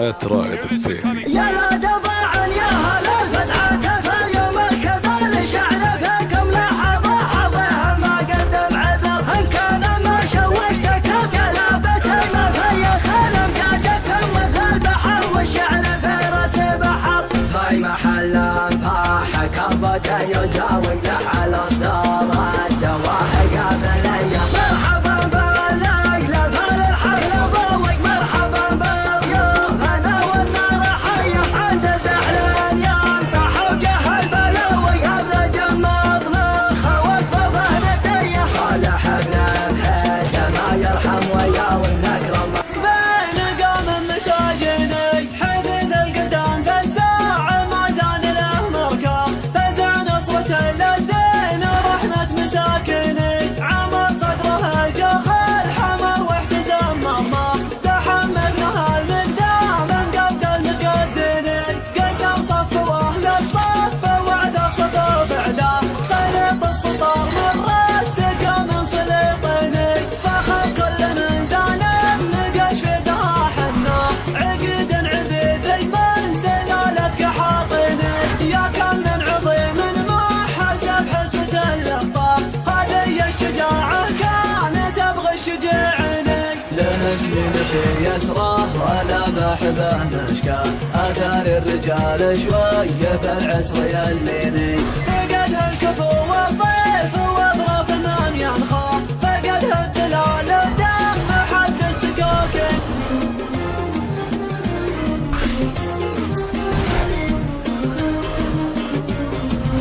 حياة رائد الطيفي. يا لا دفاعا يا هلا الفزعة في يوم الكبال الشعر فيكم لحظة حظها ما قدم عذر ان كان ما شوشتك بقلابة المثل خلم جادكم مثل بحر والشعر في راس بحر هاي محل انفاح كبته يداوي على اصدار الدواحي قبليه مرحبا بالليلة فالحفل ضوي مرحبا بالضيوف انا والنار حيه عند زعلان ينطح وجه البلاوي هذا جماط مخه وقفه نديه صالح ابن الحيده ما يرحم ويا والنكرم بين قام مساجني حدد القدام فزاع ما زال له مركب فزع نصرة للدين ورحمة مساكني عمر صدره الجخ الحمر واحتزام ماما تحمل له المقدام مقبل المتقدني قسم صفوه للصف وعد سطر بعده سلط السطر من راسك من سليطني فخر كل من زانب نقش فدها حنا عقد عبيدي من سلالتك حاطني يا كم من عظيم ما حسب حسبة الاخطار هذه الشجاعة كانت ابغى الشجاعني له سنين في يسره ولا بحبه مشكاه اثار الرجال شويه في العسر يليني فقدها الكفو والضيف واظرف من ينخاف فقدها الدلال ودم حد السكاكين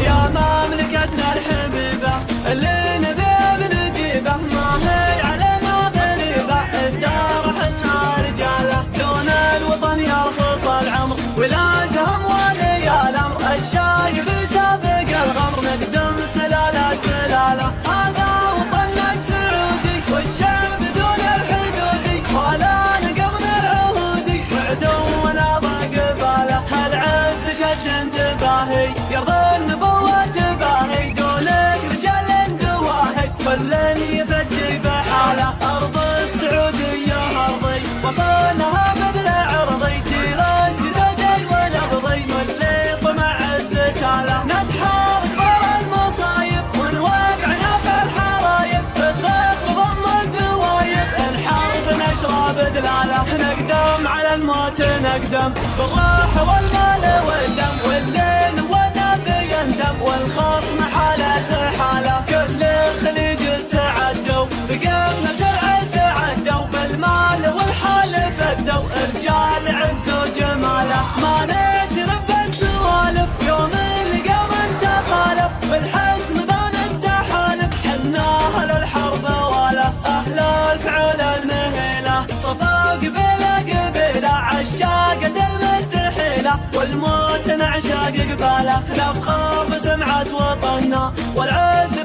يا مملكتنا الحبيبة اللي نبي بنجيبه ما هي على ما غريبة الدار حنا رجاله دون الوطن يرخص العمر ولادهم ولي الامر الشايب سابق الغمر نقدم سلالة سلالة هذا وطننا السعودي والشعب دون الحدودي ولا نقضنا العهودي وعدونا ضاق باله العز شد انتباهي يرضى النبوة تباهي دونك رجال دواهي كل يفدي بحاله أرض السعودية أرضي وصلناها مثل عرضي تيران جددي ونبضي واللي طمع الزكالة نتحارك برا المصايب ونوقعنا في الحرايب بتغط ضم الدوايب الحرب نشرب دلالة نقدم على الموت نقدم بالراح والمال والدم والليل والنبي يندم والخصم حالته حالة كل الخليج استعدوا بقمنا العز عدوا بالمال والحال فدوا رجال عز وجماله ما نترب السوالف يوم اللي قام انت خالف بالحزم بان التحالف حنا اهل الحرب واله اهل الفعل المهيله صفا قبيله قبيله عشاقة المستحيله والموت نعشاق قباله نفخر بسمعة وطننا والعز